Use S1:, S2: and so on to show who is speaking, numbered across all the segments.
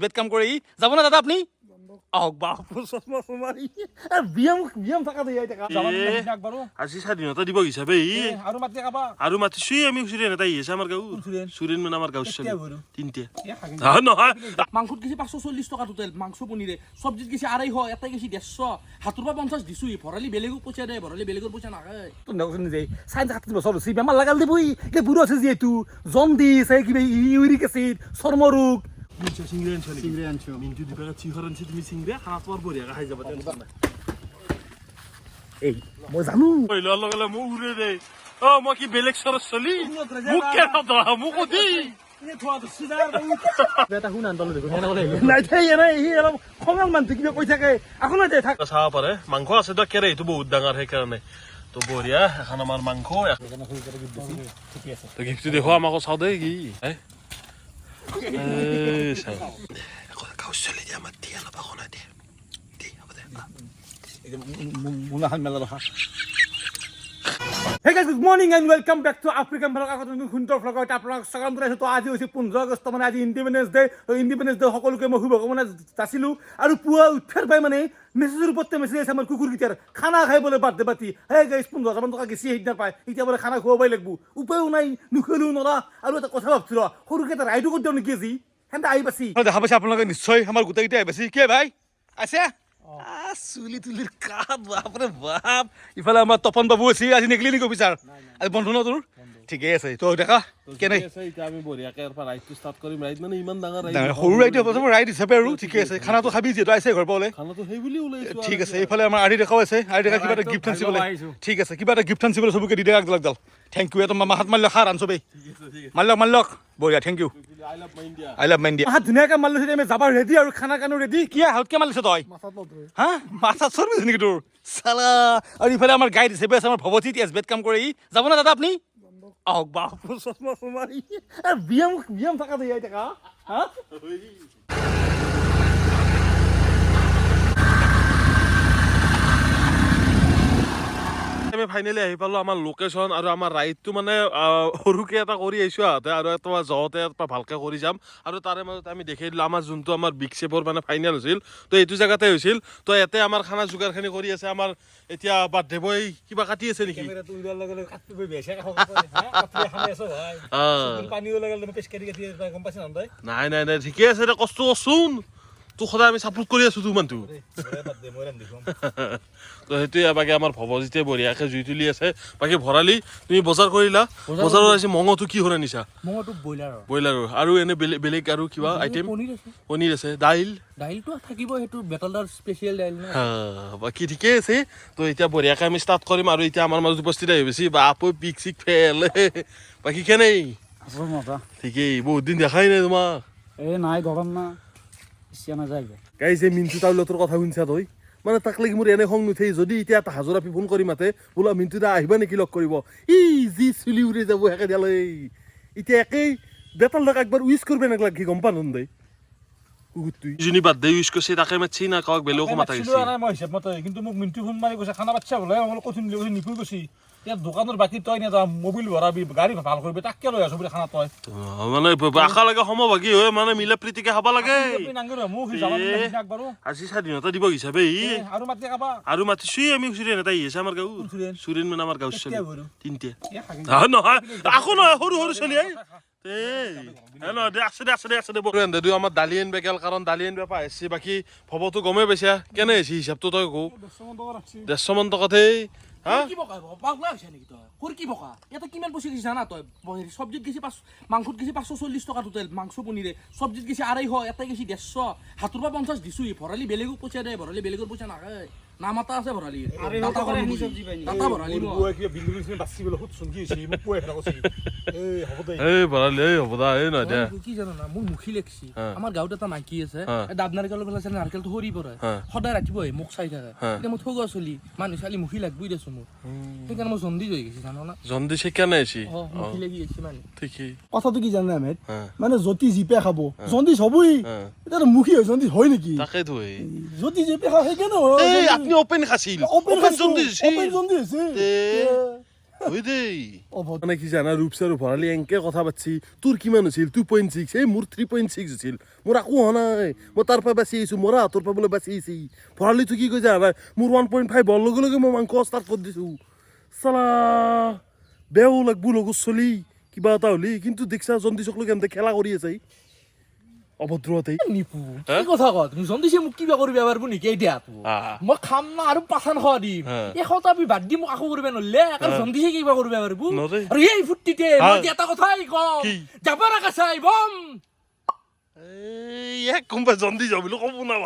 S1: Bat কাম কৰি যাব না দাদা আপুনি আহক বাপুৰ চশমা চমাৰি বিয়াম থাকা দেই টাকা
S2: আজি স্বাধীনতা দিব হিচাপে আৰু মাতিছি আমি সুৰেন এটা আহিছে আমাৰ গাঁও সুৰেন মানে আমাৰ গাঁও তিনটা নহয়
S1: মাংসত গেছি 540 টাকা টোটেল মাংস পনিৰে সবজিত গেছি 250 এটাই গেছি 150 হাতুৰ পৰা 50 দিছো ভৰালি বেলেগক পইচা দে ভৰালি বেলেগৰ পইচা নাখায় তো নকছ নিজে 60 বছৰ হৈছে বেমাৰ লাগাল দিবই এ বুঢ়ো আছে যেহেতু জন্ডিছ এই কিবা ইউৰিক এসিড চৰ্মৰোগ
S2: সিংৰে আনছো মিন্টু দিবা চিহৰ আনছি তুমি সিংৰে খানাৰ বঢ়িয়া খাই যাবা
S1: এই মই জানো
S2: কইলা লগালে মোক উৰে দে অ মই কি বেলেগ সৰস চলি মোক কে নদা মোক দি
S1: এটা শুন আনতালো দেখো হেনা কলে নাই থাই এনে হি অলপ খঙাল মান কিবা কৈ থাকে আকৌ নাই থাক
S2: চাব পাৰে মাংস আছে তো কেৰে এইটো বহুত ডাঙৰ হে কাৰণে তো বঢ়িয়া এখন আমাৰ মাংস তো গিফ্ট দেখো আমাক চাও দে কি
S1: Hey guys, good morning and welcome back to African Vlog. Ako তুমি খুন্তৰ vlogত আপোনাক স্বাগতম জনাইছো। তো আজি হৈছে 15 আগষ্ট মানে আজি ইন্ডিপেন্ডেন্স ডে। তো ইন্ডিপেন্ডেন্স ডে সকলোকে মই শুভকামনা যাচিলো আৰু পুৱা উঠাৰ পাই মানে মেছেজৰ ওপৰতে মেছেজ আছে আমাৰ কুকুৰ গিটাৰ খানা খাইবলৈ বাৰ্থডে পাৰ্টি। হে গাইস 15,000 টকা গেছি সেইদিনা পাই এতিয়া বোলে খানা খুৱাবই লাগিব উপায়ও নাই নুখেলো নৰা আৰু এটা কথা ভাবছিলো সৰুকে এটা ৰাইডো কৰি দিওঁ নেকি আজি হেন্দা আহি পাছি দেখা পাইছে আপোনালোকে নিশ্চয় আমাৰ গোটেইকেইটা আহি পাছি কে ভাই আছে চুলি তুলিৰ কাপ বাপৰে বাপ ইফালে আমাৰ তপন বাবু আছে আজি নেগলি নেকি অফিচাৰ আজি বন্ধ ন তোৰ ঠিকে আছে তো দেখা কেনে
S2: আমি বঢ়িয়াকে ৰাইডটো ষ্টাৰ্ট কৰিম ৰাইড মানে ইমান ডাঙৰ
S1: সৰু ৰাইড হ'ব ৰাইড হিচাপে আৰু ঠিকে আছে খানাটো খাবি যিহেতু আহিছে ঘৰ পৰা
S2: খানাটো সেই বুলি ওলাইছো
S1: ঠিক আছে এইফালে আমাৰ আৰি দেখাও আছে আৰি দেখা কিবা এটা গিফ্ট আনিবলৈ ঠিক আছে কিবা এটা গিফ্ট আনিবলৈ চবকে দি দে আগলাগ দাল থেংক ইউ এটা মাহাত মাল্য খাৰ আনছবে মাল্যক বঢ়িয়া থেংক ইউ আই লাভ মাইণ্ডিয়া হাত ধুনীয়াকৈ মাল্য আমি যাব ৰেডি আৰু খানা কানো ৰেডি কি হালকে মালিছ তই হা মাথা চৰ্বি নেকি তোৰ চালা আৰু ইফালে আমাৰ গাইড হিচাপে আছে আমাৰ ভৱতী বেট কাম কৰি যাব না দাদা আপুনি আহক বাপুৰ চশমা চমাৰি বিয়াম থাকা দেই টাকা হা
S2: আমি ফাইনেলি আহি পালো আমাৰ লোকেশ্যন আৰু আমাৰ ৰাইডটো মানে সৰুকে এটা কৰি আহিছো আহতে আৰু এটা যাওঁতে এটা ভালকে কৰি যাম আৰু তাৰে মাজত আমি দেখাই দিলোঁ আমাৰ যোনটো আমাৰ বিগ শেপৰ মানে ফাইনেল হৈছিল তো এইটো জেগাতে হৈছিল তো ইয়াতে আমাৰ খানা যোগাৰখিনি কৰি আছে আমাৰ এতিয়া বাৰ্থডে বয় কিবা কাটি আছে নেকি নাই নাই নাই ঠিকে আছে দে কষ্ট কৰচোন তোক সদায় আমি ছাপোৰ্ট কৰি আছো তোৰ মানুহটো তো সেইটোৱে বাকী আমাৰ ভৱজিতে বঢ়িয়াকে জুই তুলি আছে বাকী ভৰালি তুমি বজাৰ কৰিলা বজাৰত আছে মঙহটো কি হৰা নিছা
S1: মঙহটো
S2: ব্ৰইলাৰৰ আৰু এনে বেলেগ আৰু কিবা আইটেম পনীৰ আছে দাইলটো
S1: থাকিব সেইটো বেটলদাৰ স্পেচিয়েল দাইল
S2: বাকী ঠিকে আছে তো এতিয়া বঢ়িয়াকে আমি ষ্টাৰ্ট কৰিম আৰু এতিয়া আমাৰ মাজত উপস্থিত আহি বেছি বাপৈ পিক চিক ফেল বাকী কেনেই ঠিকেই বহুত দিন দেখাই নাই তোমাক
S1: নাই গৰম না
S2: গাইছে মিন্টু টাউলতৰ কথা শুনছা তই মানে তাক লাগি মোৰ এনে খং নুঠেই যদি এতিয়া এটা হাজৰা ফোন কৰি মাতে বোলা মিন্টু দা আহিবা নেকি লগ কৰিব যি চুলি উৰি যাব একে দিয়ালৈ এতিয়া একেই বেতাল দাক একবাৰ উইচ কৰিব নালাগে গম পান দেই যোনি বাৰ্থডে উইচ কৰিছে তাকে মাতছি না কাক বেলেগক মাতা গৈছে
S1: মই হিচাপ মতে কিন্তু মোক মিন্টু ফোন মাৰি কৈছে খানা বাচ্চা বোলে মই কঠিন লৈ নিপুই গৈছি ইয়াত দোকানৰ বাকী তই নে মোবাইল ভৰাবি গাড়ী ভাল কৰিবি তাকে লৈ আছো বুলি খানা তই
S2: মানে আশা লাগে সমভাগী হৈ মানে মিলা প্ৰীতিকে খাব লাগে আজি স্বাধীনতা দিব হিচাপে আৰু মাতিছি আমি সুৰেন এটা আহিছে আমাৰ গাঁও সুৰেন মানে আমাৰ গাঁও চলি তিনটা নহয় আকৌ নহয় সৰু সৰু চলি আমাৰ দালি আনিব গেল কাৰণ দালি আনিব পাই আহিছে বাকী ভৱটো গমেই পাইছা কেনে আহিছে হিচাপটো তই কওঁ 150 মান টকাতে
S1: সবজিত গেছি মাংসত গেছি 540 টাকা টোটেল মাংস পনিৰে সবজিত গেছি 250 এটাই গেছি 150 হাতুৰ পৰা 50 দিছো ভৰালি বেলেগক পইচা দে ভৰালি বেলেগৰ পইচা নাখায় নামাতা আছে ভৰালি মোৰ মুখি লেগছি আমাৰ গাঁৱত এটা মাইকী আছে দাব নাৰিকলৰ পেলাই নাৰিকলটো সৰি পৰে সদায় ৰাতিপুৱাই মোক চাই থাকে এতিয়া মই থগা চলি মানুহ চালি মুখি লাগবই দেছো মোৰ সেইকাৰণে মই জন্দিছ হৈ গৈছি জানো না
S2: জন্দিছ সেইকাৰণে আহিছি
S1: মুখি লাগি গৈছি মানে
S2: ঠিকেই
S3: কথাটো কি জানে আমি মানে যদি জিপে খাব জন্দিছ হবই এটা মুখি হয় জন্দিছ হয় নেকি
S2: তাকেতো
S3: যদি জিপে খাব সেইকাৰণে
S2: আপনি ওপেন খাছিল
S3: ওপেন জন্দিছ
S2: হয় দেই
S3: অভদ্ৰ।
S2: মানে কি জানা ৰূপচাৰ ভৰালি এংকে কথা পাতিছি তোৰ কিমান হৈছিল 2.6 এই মোৰ 3.6 হৈছিল মোৰ একো হোৱা নাই মই তাৰ পৰা বাচি আহিছোঁ মোৰ হাতৰ পৰা বোলে বাচি আহিছি ভৰালি তো কি কৈ জানা মোৰ 1.5 হোৱাৰ লগে লগে মই মাংস ষ্টাৰ্ট কৰি দিছোঁ চালা বেয়াও লাগবো লগৰ চলি কিবা এটা হ'লি কিন্তু দেখছা জন্দিছক লৈ কেনেকৈ খেলা কৰি আছে অভদ্ৰতেই
S4: নিপু কি কথা কয় তুমি জন্দিছে মোক কিবা কৰিব পাৰব নেকি এতিয়া মই খাম না আৰু পাছান খাৱা দিম এই খতাবি বাদ দি মোক আকো কৰিব নলে আৰু জন্দিছে কিবা কৰিব পাৰব আৰু এই ফুটিতে মই এটা কথাই কওঁ যাবা না কাছাই বম
S2: এই এক কোনবা জন্দি যাব বুলি ক'ব না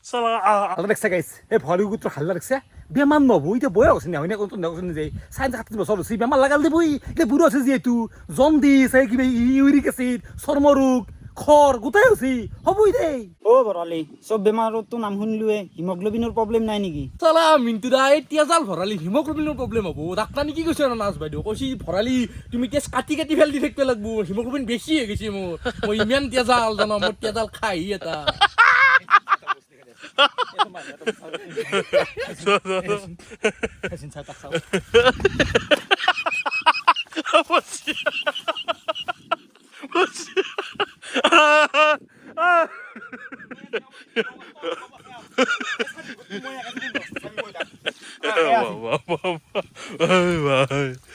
S2: চালা
S1: আৰু দেখছা গাইছ এই ভৰি গুত্ৰ হাল্লা দেখছে বেমাৰ নহব এতিয়া বয়স আছে নহয় কোনটো নকচোন যে 60 বছৰ হৈছে বেমাৰ লাগাল দিবই এতিয়া বুঢ়ো আছে যিহেতু জন্দিছ এই কিবা ইউৰিক এচিড চৰ্ম ৰোগ খৰ গোটাই হৈছে হ'বই দেই
S5: অ ভৰালি চব বেমাৰতো নাম শুনিলোৱে হিমোগ্লোবিনৰ প্ৰব্লেম নাই নেকি
S4: চালা মিন্টুদা এই তেজাল ভৰালি হিমোগ্লোবিনৰ প্ৰব্লেম হ'ব ডাক্তাৰ কি কৈছে নাচ বাইদেউ কৈছি ভৰালি তুমি তেজ কাটি কাটি ফেল দি থাকিব লাগিব হিমোগ্লোবিন বেছি হৈ গৈছে মোৰ মই ইমান তেজাল জানো মোৰ তেজাল খাই এটা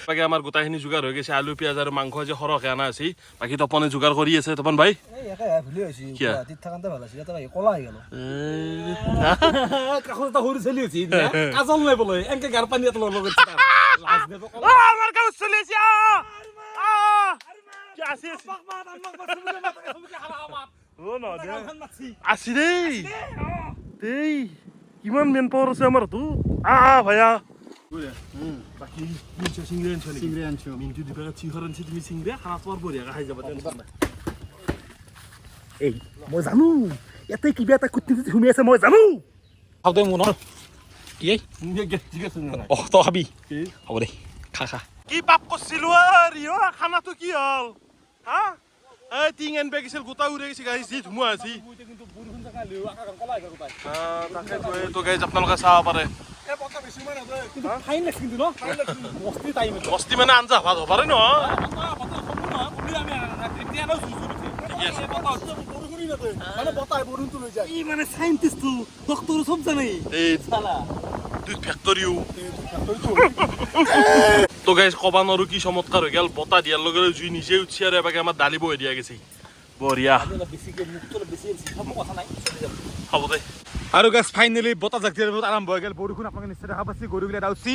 S2: বাকী আমাৰ গোটাইখিনি যোগাৰ হৈ গৈছে আলু পিঁয়াজ আৰু মাংস যে সৰহকৈ অনা আছে বাকী তপনে যোগাৰ কৰি আছে তপন ভাই
S1: কাষত এটা সৰু চলি হৈছে কাজল নাই বোলে এনেকে গাৰ পানী এটা লগত
S2: আমাৰ গাঁৱত চলি আছে আছে দেই দেই কিমান মেন পাৱাৰ আছে আমাৰ তো ভাইয়া বাকী চিংৰি আনছো মিনটো দিবা চিংৰা আনছি তুমি চিংৰা খানা তোমাৰ বঢ়িয়াকৈ খাই যাবা টেনচন নাই
S1: এই মই জানো ইয়াতে কিবা এটা কুটি সোমাই আছে মই জানো খাওঁ দে মোৰ কি অহ তই খাবি হ'ব দে খা খা
S2: কি পাপ কৰিছিলো খানাটো কি হ'ল হা এই টিং এনবে গৈছিল গোটা উৰি গৈছে গাড়ী যি ধুমুহা আছে তো গাইজ আপোনালোকে চাব পাৰে বস্তি মানে আঞ্জা ভাত হ'ব পাৰে নহয়
S1: মানে সাইন্টিস্ট ডক্টৰ সব জানে
S2: দুধ ফেক্টৰিও তো গাইজ ক'বা নোৱাৰো কি চমৎকাৰ হৈ গ'ল বতাহ দিয়াৰ লগে লগে জুই নিজে উঠছি আৰু এবাকে আমাৰ দালি বহি দিয়া গৈছে বঢ়িয়া হ'ব দে
S1: আৰু গাছ ফাইনেলি বতাহ জাকদিয়াৰ বহুত আৰম্ভ হৈ গ'ল বৰষুণ আপোনালোকে নিশ্চয় দেখা পাইছে গৰুগিলা উঠছি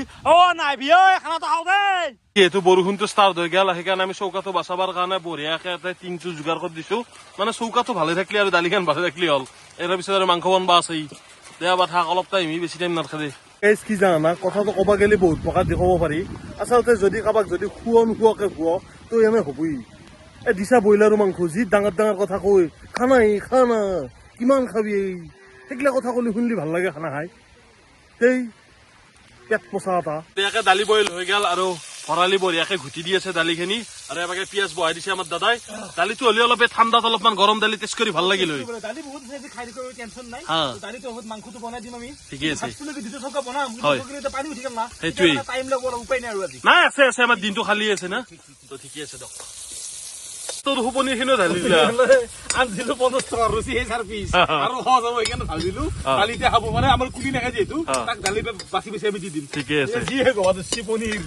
S1: নাই বিয় খানাটো খাওঁ দেই
S2: যিহেতু বৰষুণটো ষ্টাৰ্ট হৈ গ'ল সেইকাৰণে আমি চৌকাটো বাচাবৰ কাৰণে বঢ়িয়াকৈ এটা টিংটো যোগাৰ কৰি দিছোঁ মানে চৌকাটো ভালে থাকিলে আৰু দালিখন ভালে থাকিলে হ'ল ইয়াৰ পিছত আৰু মাংস বনবা আছেই দেয়া বা থাক অলপ টাইম বেছি টাইম নাথাকে গাইজ কি জানা কথাটো ক'ব গ'লে বহুত প্ৰকাৰ দি ক'ব পাৰি আচলতে যদি কাৰোবাক যদি নোখোৱাকৈ খোৱা তো এনে হ'বই এই দিছা ব্ৰইলাৰৰ মাংস যি ডাঙৰ ডাঙৰ কথা কৈ খানা কিমান খাবি সেইগিলা কথা ক'লে শুনিলে ভাল লাগে খানা খাই সেই পেট পচা এটা বেয়াকৈ দালি বইল হৈ গ'ল আৰু ভৰালি বঢ়িয়াকৈ ঘুটি দি আছে দালিখিনি আৰু এবাকে পিঁয়াজ বহাই দিছে আমাৰ দাদাই দালিটো হ'লে অলপ ঠাণ্ডাত অলপমান গৰম দালি টেষ্ট কৰি ভাল লাগিল হয়
S1: দালি বহুত খাই দিবলৈ টেনচন নাই দালিটো বহুত মাংসটো বনাই দিম আমি
S2: ঠিকে আছে
S1: পানী উঠি গ'ল না
S2: সেইটোৱেই
S1: টাইম লাগিব উপায় নাই আৰু আজি
S2: নাই আছে আছে আমাৰ দিনটো খালী আছে না তো ঠিকে আছে দিয়ক তোৰ সোপনিখিনিও ঢালি দিলা
S1: আনছিলো 50 টকা ৰুচি সেই চাৰ পিছ আৰু সহজ হ'ব সেইকাৰণে ঢালি দিলো দালিতে খাব মানে আমাৰ কুলি নাখায় যিহেতু তাক দালি বাচি বাচি আমি দি দিম
S2: ঠিকে আছে
S1: যিহে গত পনীৰ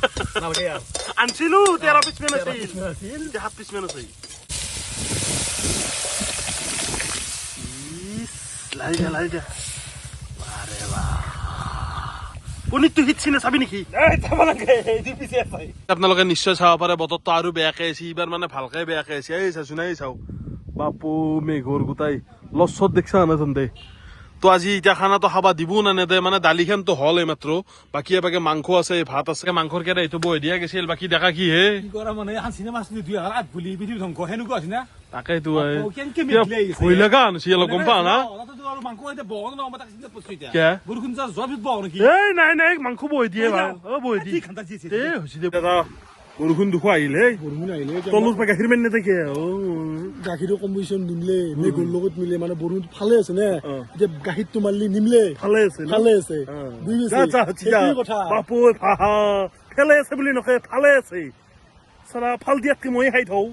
S1: নালাগে আৰু
S2: আনছিলো 13 পিছ মান আছিল 7 পিছ মান আছিল লাই দে আৰে বাহ পনীৰটো হিটছি না চাবি নেকি আপোনালোকে নিশ্চয় চাব পাৰে বতৰটো আৰু বেয়াকে আছে এইবাৰ মানে ভালকে বেয়াকে আছে এই চাচোন এই চাও বাপু মেঘৰ গোটাই লছত দেখছা নাজান দে তো আজি এতিয়া খানাটো খাবা দিবও না নেদে মানে দালিখনতো হ'ল এইমাত্ৰ বাকী এবাকে মাংস আছে ভাত আছে মাংসৰ কেৰাহীটো বহি দিয়া গৈছিল বাকী দেখা কি হে
S1: মানে চিনেমা আছিলে 2008 বুলি পৃথিৱী ধ্বংস সেনেকুৱা আছে না
S2: তাকেইতো ভয় লগা আনিছে অলপ গম পা না নাই মাংস বহি দিয়ে বহি দিয়ে দাদা বৰষুণ দুখ আহিলে তলৰ পৰা গাখীৰ মাৰি নাথাকে
S3: গাখীৰৰ কম্বিনেশ্যন নিমিলে মেঘৰ লগত মিলে মানে বৰষুণ ভালে আছে নে এতিয়া গাখীৰটো মাৰিলে নিমিলে
S2: ভালে আছে
S3: কথা
S2: ফেলে আছে বুলি নকয় ফালে আছে চালা ফাল দিয়াতকে মই খাই থওঁ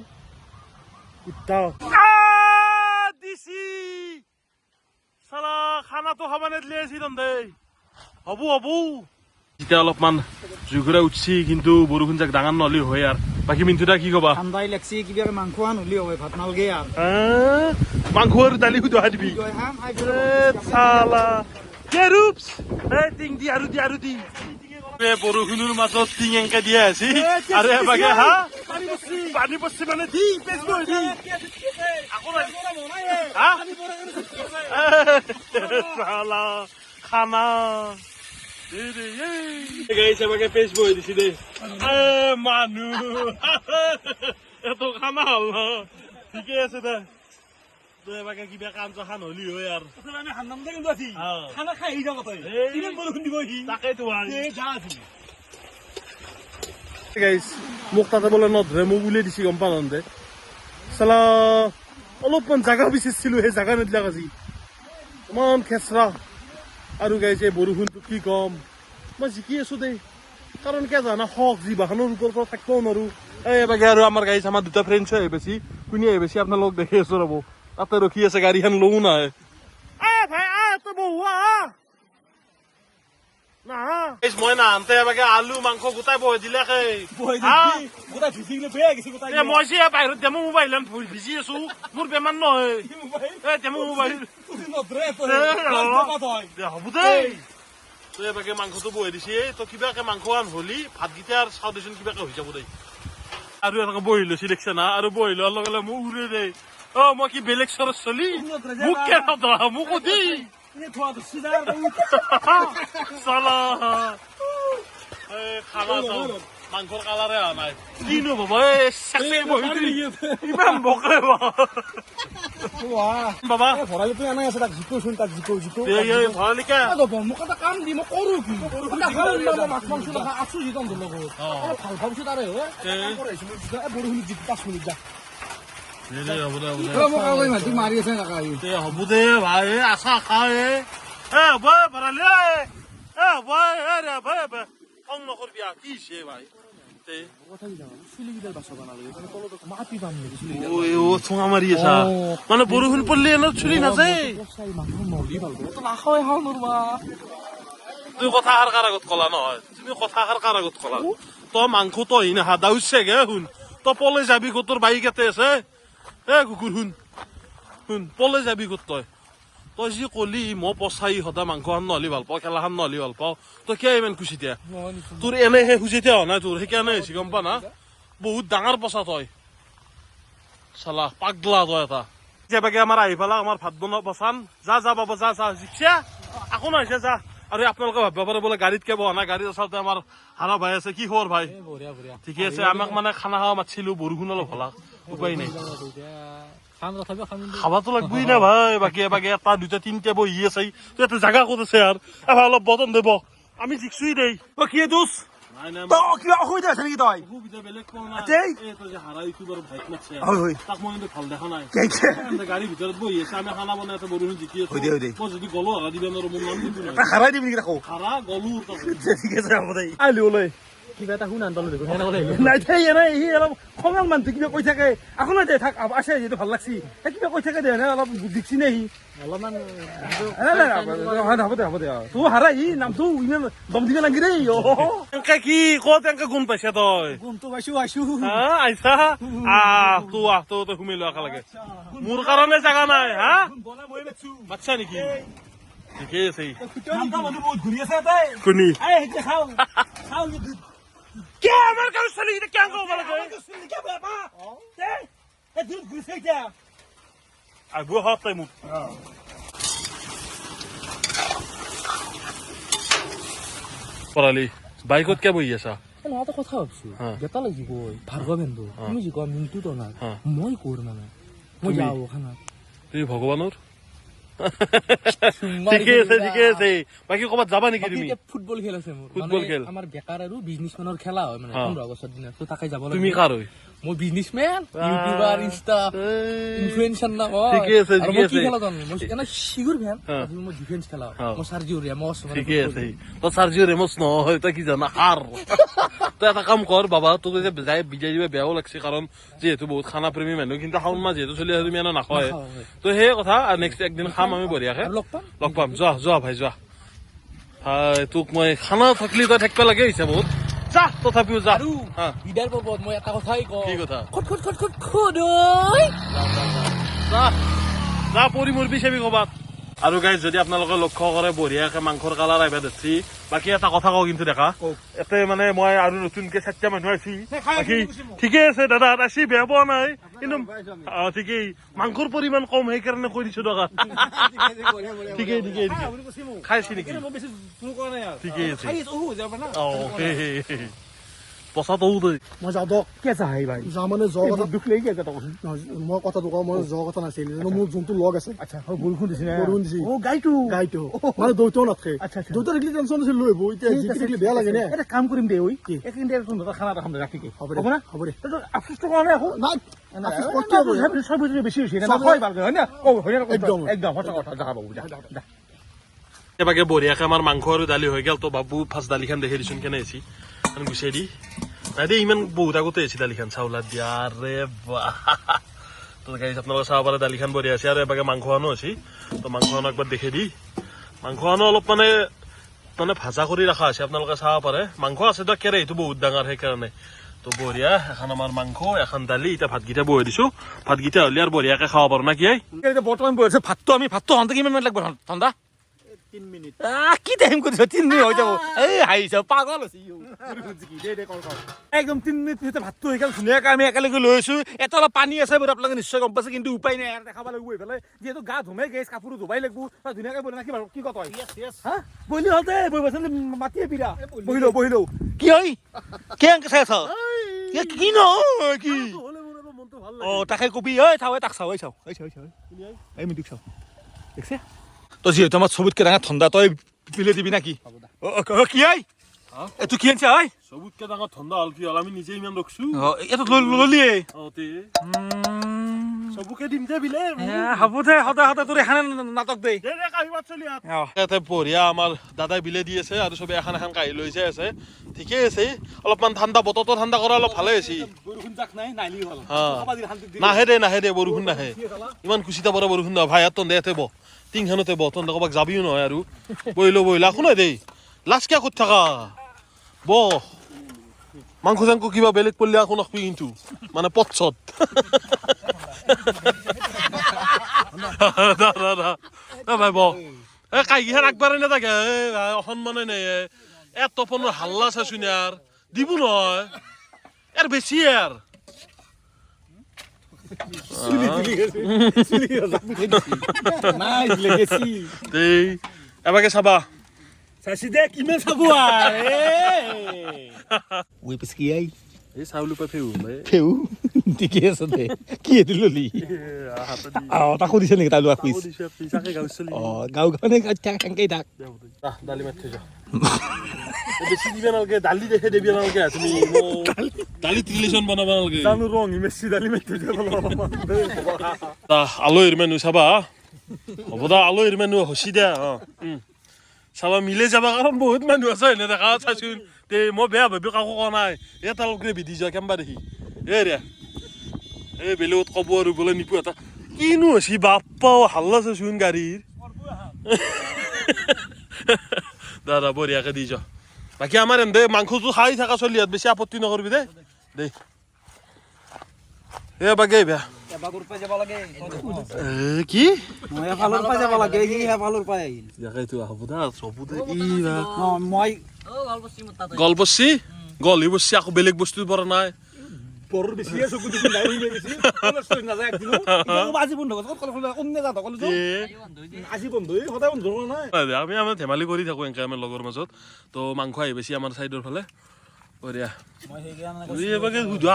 S2: কুত্তা দিছি চালা খানাটো খাব নেদিলে আছে তন্দে হ'ব হ'ব এতিয়া অলপমান জুঘুৰা উঠছি কিন্তু বৰষুণ যাক ডাঙৰ নহ'লে হয় আৰু বাকী মিন্টুদা কি কবা
S5: ঠাণ্ডাই লাগছি কিবা মাংস আনলি হয় ভাত নালগে আর
S2: মাংস আৰু দালি সুধা দিবি চালা কেৰুপছ টিং দি আৰু দি বৰষুণৰ মাজত টিং এংকে দিয়া আছে আৰু এবাগে হা পানী পৰছি মানে দি পেছ বৈ দি চালা খানা এবাগে পেছ বৈ দিছি দে মানুহ এত খানা হল ন ঠিকে আছে দে এবাগে কিবা কাম চান হলি হয় আৰু
S1: আমি হান্নাম দে কিন্তু আছি খানা খাই আহি যাও তই কিমান বৰষুণ দিব সি
S2: তাকেইতো
S1: যা আছি
S2: গাইজ মোক তাতে বোলে নধৰে মোক উলিয়াই দিছি গম পালতে চালা অলপমান জাগা বিচাৰিছিলো সেই জাগা নেদিলাক আজি ইমান খেচৰা আৰু গাইজ এই বৰষুণটো কি কম মই জিকি আছো দেই কাৰণ কিয় জানা হক যি বাহনৰ ওপৰত থাকিবও নোৱাৰো এবাগে আৰু আমাৰ গাইজ আমাৰ দুটা ফ্ৰেণ্ডছো আহি পাইছি কোনে আহি পাইছি আপোনালোক দেখি আছো ৰ'ব তাতে ৰখি আছে গাড়ীখন লও নাই ভাই তই বহুৱা মই নাহানতে এবাগে আলু মাংস গোটাই বহি দিলে মই যে বাহিৰত ডেমো মোবাইল ভিজি আছো মোৰ বেমাৰ নহয় ডেমো মোবাইল হ'ব দেই তই এবাগে মাংসটো বহি দিছে তই কিবাকে মাংস আন হলি ভাতকেইটা আৰু চাওঁ দেচোন কিবাকে হৈ যাব দেই আৰু এনেকে বহি লৈছি দেখিছে না আৰু বহি লোৱাৰ লগে লগে মোক উৰে দেই মই কি বেলেগ চৰত চলি মোক কেনে ধৰা মোক সুধি চালা খানা চাওঁ মাংসৰ কালাৰে অহা নাই কিনো বাবা ইমান বকে বাবা
S3: ভৰালি তুই আনাই আছে তাক জিকোচোন তাক জিকো
S2: ভৰালিকা
S4: মোক এটা কাম দি মই কৰো কি মাছ মাংস নাখা আছো যিটো লগত ভাল ভাবছো তাৰে বৰষুণ জি 5 মিনিট যা মাৰি আছে
S2: হ'ব দে ভাই আশা খাই হ'ব ভৰালি খং নকৰবি কি ভাই ঠোঙা মাৰি আছা মানে বৰষুণ পৰিলে এনে চুলি নাযায় তুই কথা কাৰ আগত কলা নহয় তুমি কথা কাৰ আগত কলা তই মাংস তই নাহা দাউচেগে শুন তই পলে যাবি ক'ত তোৰ বাইক এতে আছে কুকুৰ শুন শুন পলে যাবি ক'ত তই যি কলি মই পচাই সদায় মাংস খান নহলি ভাল পাওঁ খেলা খান নহলি ভাল পাওঁ তই কিয় ইমান খুচি দিয়া তোৰ এনে সেই খুচিতে হোৱা নাই তোৰ সেইকাৰণে হৈছে গম পা না বহুত ডাঙৰ পচা তই চালা পাগলা তই এটা যেবাকে আমাৰ আহি পেলা আমাৰ ভাত বনোৱা পচান যা বাবা যা শিক্ষা আকৌ নাহিছে যা আৰু আপোনালোকে ভাবিব পাৰে বোলে গাড়ীত কে বহা নাই গাড়ীত আচলতে আমাৰ হাৰা ভাই আছে কি খবৰ ভাই ঠিকে আছে আমাক মানে খানা খাব মাতিছিলো বৰষুণ অলপ হলা উপায় নাই খাবাতো লাগবই না ভাই বাকী এবাগে এটা দুটা তিনটা বহি আছে তো জাগা ক'ত আছে আৰু এবাৰ অলপ বতন দেব আমি জিকছুই দেই
S1: কি দোষ কিবা অসুবিধা আছে নেকি তই
S2: বেলেগ কোৱা নাই
S1: এই?
S2: তই যে হাৰা ইউটিউবাৰ ভাইক মাতছে
S1: হয়
S2: তাক মই কিন্তু ভাল দেখা নাই
S1: কেইছে
S2: গাড়ীৰ ভিতৰত বহি আছে আমি খানা বনাই আছে বৰষুণ জিকি আছো
S1: হৈ দে
S2: মই যদি গলো হাৰা দিব নোৱাৰো মোৰ নাম কিন্তু নাই
S1: হাৰাই দিবি নেকি তাকো
S2: হাৰা গলো
S1: ঠিক আছে হ'ব দে আহিলি ওলাই
S4: কিবা এটা শুন আনতালো দেখোন সেনেকৈ
S1: নাই থাই এনে সি অলপ খঙাল মানুহটো কিবা কৈ থাকে আকৌ নাই দে থাক আছে যিটো ভাল লাগছি কিবা কৈ থাকে দে অলপ দিকছি নে সি
S4: অলপমান
S1: হ'ব দে তোৰ হাৰাই সি নামটো ইমান দম দিব লাগি দেই
S2: এনেকে কি ক'ত এনেকে গুণ পাইছা তই
S3: গমটো পাইছো
S2: আইছা তই সোমাই লোৱা লাগে মোৰ কাৰণে জাগা নাই হা বাচ্ছা নেকি ঠিকেই আছে
S1: ঘূৰি আছে তাই
S2: কোনি
S1: খাওঁ
S2: কে আমাৰ গাঁৱৰ ছোৱালী কেইটা কিয় ক'ব লাগে আহিব হওক তই মোক পৰালি বাইকত কিয় বহি আছা
S4: এটা কথা ভাবছো বেটা লাগিব ভাৰ্গবেন্দু তুমি যি কোৱা মিন্টুতো না মই কৰ মানে মই যাওঁ খানা
S2: তুমি ভগৱানৰ ঠিকে আছে বাকী ক'ৰবাত যাবা নেকি তুমি
S4: ফুটবল খেল আছে মোৰ
S2: ফুটবল খেল
S4: আমাৰ বেকাৰ আৰু বিজনেছমেনৰ খেলা হয় মানে 15 আগষ্টৰ দিনা তো তাকে যাব
S2: তুমি কাৰ হয়
S4: মই বিজনেছমেন ইউটিউবাৰ ইনষ্টা ইনফ্লুৱেঞ্চাৰ না
S2: ঠিকে আছে,
S4: আৰু
S2: ঠিকে
S4: মই কি
S2: আছে।
S4: খেলা জানো মই এনে চিগুৰ ফেন মই ডিফেন্স খেলা মই সাৰ্জিও ৰেমছ
S2: ঠিকে আছে তই চাৰ্জিঅ ৰেমছ নহয় তই কি জানা সাৰ তই এটা কাম কৰ বাবা তোক যে যাই বিজাই দিবা বেয়াও লাগছে কাৰণ যিহেতু বহুত খানা প্ৰেমী মানুহ কিন্তু শাওণ মাহ যিহেতু চলি আছে তুমি এনে নাখায় তো সেই কথা নেক্সট একদিন খাম আমি বঢ়িয়াকে লগ পাম যোৱা ভাই যোৱা তোক মই খানা থাকলি তই থাকিব লাগে হিচাপত যা তথাপিও যা
S4: আৰু বিদাৰ পৰ্বত মই এটা কথাই কওঁ
S2: কি কথা
S4: খট খট খট খট খদৈ
S2: যা পৰি মৰবি চাবি ক'বাত আৰু গাইজ যদি আপোনালোকে লক্ষ্য কৰে বঢ়িয়াকে মাংসৰ কালাৰ আহিবা ধৰিছি বাকী এটা কথা কওঁ কিন্তু দেখা এতে মানে মই আৰু নতুনকে 4টা মানুহ আছি বাকী ঠিকে আছে দাদা আছি বেয়া পোৱা নাই কিন্তু ঠিকেই মাংসৰ পৰিমাণ কম সেইকাৰণে কৈ দিছো টকা ঠিকেই খাইছি নেকি ঠিকেই আছে পচা তৌ দেই
S3: মই যাওঁ দক
S1: কে চাহাই ভাই
S3: যাওঁ মানে যোৱা কথা
S1: দুখ লাগি আছে তকচোন
S3: মই কথাটো কওঁ মই যোৱা কথা নাছিল মোৰ যোনটো লগ আছে
S1: আচ্ছা বৰষুণ দিছে না
S3: বৰষুণ দিছে।
S1: অ গাইটো
S3: গাইটো মানে দেউতাও নাথাকে
S1: আচ্ছা, আচ্ছা।
S3: দেউতাৰ থাকিলে টেনচন আছিল লৈ আহিব এতিয়া জিকি থাকিলে বেয়া লাগে নে
S1: এটা কাম কৰিম দে ঐ একদিন খানা এটা খাম দে ৰাতিকে
S3: হ'ব
S1: হ'ব
S3: দে
S1: না
S3: হ'ব দে
S1: আফিচটো কৰা নাই আকৌ
S3: নাই
S1: সব বেছি হৈছে নকয় ভালকে হয় না অ হয় না
S3: একদম।
S1: একদম সঁচা কথা যা বাবু যা যা
S2: এবাকে বঢ়িয়াকে আমাৰ মাংস আৰু দালি হৈ গেল তো বাবু ফাৰ্ষ্ট দালিখন দেখি দিছোন কেনে আহিছি গুচাই দি নাই দেই ইমান বহুত আগতে আহিছি দালিখন চাউলাত দিয়া আৰে বাহ তো গাইজ আপোনালোকে চাব পাৰে দালিখন বঢ়িয়া আছে আৰু এবাকে মাংস আনো আছে তো মাংস আনো একবাৰ দেখি দি মাংস আনো অলপ মানে ভাজা কৰি ৰখা আছে আপোনালোকে চাব পাৰে মাংস আছে তো কেৰাহীটো বহুত ডাঙৰ সেইকাৰণে তো বঢ়িয়া এখন আমাৰ মাংস এখন দালি এতিয়া ভাতকেইটা বহাই দিছো ভাতকেইটা হ'লে আৰু বঢ়িয়াকে খাব পাৰো না কি
S1: এতিয়া বৰ্তমান বহি আছে ভাতটো হওঁতে কিমান মিনিট লাগিব ঠাণ্ডা
S3: 3 মিনিট
S1: কি টাইম কৰিছ 3 মিনিট হৈ যাব এই হাঁহিছ পাগল আছে একদম 3 মিনিট পিছতে ভাতটো হৈ গ'ল ধুনীয়াকৈ আমি একেলগে লৈ আছো এটা অলপ পানী আছে বাৰু আপোনালোকে নিশ্চয় গম পাইছে কিন্তু উপায় নাই আৰু দেখাব লাগিব এইফালে যিহেতু গা ধুমাই গেছ কাপোৰ ধুবাই লাগিব ধুনীয়াকৈ বনাই ৰাখিম আৰু কি কথা হা বহিলি হতে বহিবাচোন মাতিয়ে পিৰা বহিলো কি হয় কি আনকে চাই আছ কি নহয় কি অ তাকে কবি ঐ চাওঁ তাক চাওঁ চাওঁ এই মিটিক চাওঁ দেখছে তই যিহেতু আমাৰ চবতকে ডাঙৰ ঠাণ্ডা তই পিলে দিবি নাকি কি হয় এইটো কি আনিছা হয়
S2: চবতকে ডাঙৰ ঠাণ্ডা হ'ল কি হ'ল আমি নিজে ইমান ৰখছো
S1: এইটো ললিয়ে
S2: চবকে দিম দে বিলে
S1: হ'ব দে সদায় তোৰ এখানে নাটক দেই
S2: ইয়াতে বঢ়িয়া আমাৰ দাদাই বিলে দি আছে আৰু চবে এখন এখন কাঢ়ি লৈ যাই আছে ঠিকে আছে অলপমান ঠাণ্ডা বতৰটো ঠাণ্ডা কৰা অলপ ভালে হৈছে
S1: বৰষুণ যাক নাই নাইলি হ'ল
S2: নাহে দে বৰষুণ নাহে ইমান খুচিতা পৰা বৰষুণ নহয় ভাই ইয়াত তন্দে ইয়াতে ব টিংখানতে ব তন্দে ক'ৰবাক যাবিও নহয় আৰু বহিলো একো নাই দেই লাজ কিয় কৰি থাকা ব মাংস চাংস কিবা বেলেগ পৰিলে আকৌ নকবি কিন্তু মানে পথছত ভাই ব এই কাইগিহান আগবাৰে নাথাকে অসন্মানে নাই এত তপনৰ হাল্লা চাইছোন ইয়াৰ দিব নহয় ইয়াৰ বেছি ইয়াৰ দেই এবাকে চাবা
S1: চাইছি দে কিমান চাব ওই পিছ কি আই
S2: এই চাউল পৰা ফেউ
S1: ফেউ ঠিকে আছে দে কি এটি ললি তাকো দিছে নেকি তাই লোৱা কুইজ গাঁও গাঁৱে থাকেই থাক
S2: দালি মাৰি থৈ যা বেছি দিবা নালাগে দালি দেখে দিবি নালাগে তুমি দালি ত্ৰিলেশ্যন বনাব নালাগে
S1: জানো ৰং মেচি দালি মেথি
S2: আলহীৰ মেনু চাবা হ'ব দা আলহীৰ মেনু হচি দিয়া চাবা মিলে যাবা কাৰণ বহুত মানুহ আছে এনে দেখা চাইছোন তে মই বেয়া ভাবি কাকো কোৱা নাই এটা লোকে বিধি যোৱা কেম্বা দেখি ৰে এই বেলেগত ক'ব আৰু বোলে নিপু এটা কিনো হৈছে বাপ্পা হাল্লা চাইছোন গাড়ীৰ দাদা বঢ়িয়াকে দি যোৱা বাকী আমাৰ এনে মাংসটো খাই থকা চলি ইয়াত বেছি আপত্তি নকৰিবি দেই এ বাকী বেয়া কি গলবচি গলি বচি আকৌ বেলেগ বস্তু পৰা নাই আমি আমাৰ ধেমালি কৰি থাকো এনেকে আমাৰ লগৰ মাজত তো মাংস আহি বেছি আমাৰ চাইডৰ ফালে বঢ়িয়া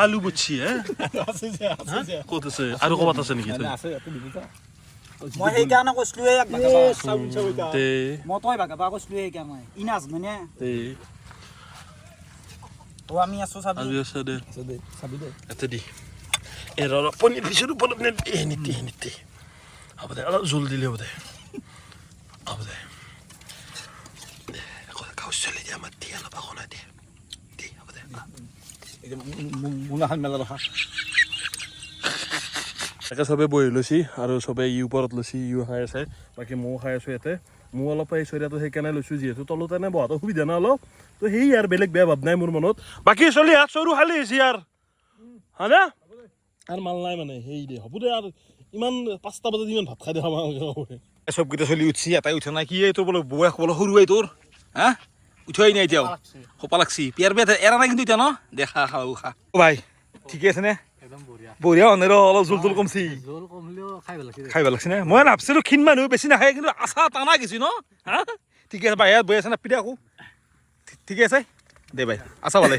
S2: আলু বচি ক'ত আছে আৰু ক'বাত আছে নেকি
S5: মই সেইকাৰণে কৈছিলো
S2: তে
S5: মই তই ভাগা কৈছিলো সেইকাৰণে ইনাজ মানে
S2: তে
S5: ও আমি আছো চাবি
S2: আজি আছে দে
S3: চাবি দে
S2: এতে দি এৰ পনীৰ পিছৰ ওপৰত নে নিতি হ'ব দে অলপ জোল দিলে হ'ব দে হ'ব দে গাঁও চলি দিয়া আমাৰ দিয়া নপাখনা দিয়ে দি হ'ব দে
S1: মুনাখান মেলা ৰখা
S2: তাকে চবে বহি লৈছি আৰু চবে ই ওপৰত লৈছি ইও খাই আছে বাকী ময়ো খাই আছোঁ ইয়াতে মোৰ অলপ এই চৰিয়াটো সেইকাৰণে লৈছোঁ যিহেতু তলত এনে বহাটো সুবিধা নাই অলপ তো সেই আৰু বেলেগ বেয়া ভাৱ নাই মোৰ মনত বাকী চলি হাত চৰু খালি হৈছে ইয়াৰ হয়নে আৰু মাল নাই মানে সেই দে হ'ব দে আৰু ইমান 5টা বজাত ইমান ভাত খাই দেখা
S1: চবকেইটা চলি উঠছি এটাই উঠা নাই কি তোৰ বোলে বয়স বোলে সৰু হয় তোৰ হা উঠাই নাই এতিয়াও সোপা লাগছি পিয়াৰ বিয়া এৰা নাই কিন্তু এতিয়া ন দেখা খাওঁ খা ভাই ঠিকে আছে নে বঢ়িয়া মানে অলপ জোল জোল কমছি খাই ভাল লাগছে নে মই ভাবছিলো ক্ষীণ মানুহ বেছি নাখায় কিন্তু আচা টানা গেছি ন হা ঠিকে আছে বাহিৰত বহি আছে না পিঠা আকৌ ঠিকে আছে দে ভাই আছা ভালে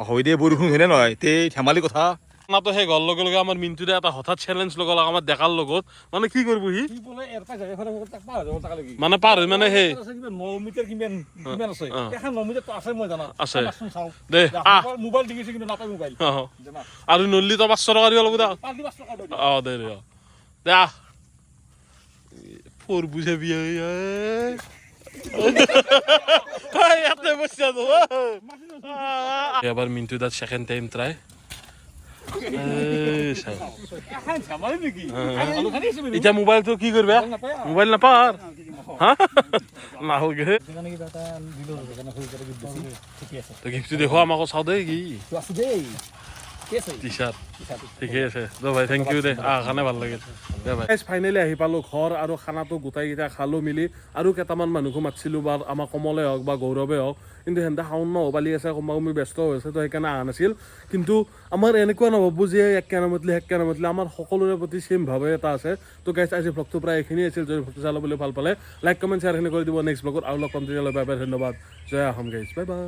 S1: হয় দে বৰষুণ হয়নে নহয় তে ধেমালি কথা
S2: আমাৰতো সেই ঘৰ লগে লগে আমাৰ মিণ্টুৰে এটা হঠাৎ চেলেঞ্জ লগাল আমাৰ ডেকাৰ লগত মানে কি কৰিব সি মানে পাৰ হৈ মানে সেই আছে দে আৰু নল্লি তই 500 টকা দিব লাগিব দে দে দে দে আহ ফোৰ বুজাবি এবার Mintu Das second time try এতিয়া মোবাইলটো কি করবে মোবাইল নাপার না হলগে তো গিফট দেখো আমাকে চাও দে কি টি শার্ট ঠিকে আছে দে ভাই থেংক ইউ দে খানে ভাল লাগিল দে ভাই ফাইনেলি আহি পালো ঘৰ আৰু খানাটো গোটাইকেইটা খালো মিলি আৰু কেইটামান মানুহকো মাতিছিলোঁ বা আমাৰ কমলে হওক বা গৌৰৱে হওক কিন্তু সিহঁতে শাওন মাহ পালি আছে কোনোবা ব্যস্ত হৈছে তো সেইকাৰণে অহা নাছিল কিন্তু আমাৰ এনেকুৱা নভাবো যে এক কেনামতলি আমাৰ সকলোৰে প্ৰতি চেম ভাৱে এটা আছে তো গাইজ আজি ভ্লগটো প্ৰায় এইখিনি আছিল যদি ভ্লগটো চালো বুলি ভাল পালে লাইক কমেণ্ট শ্বেয়াৰখিনি কৰি দিব নেক্সট ভ্লগত আৰু লগ পাম তেতিয়ালৈ বাই বাই ধন্যবাদ জয় আহোম গাইজ বাই বাই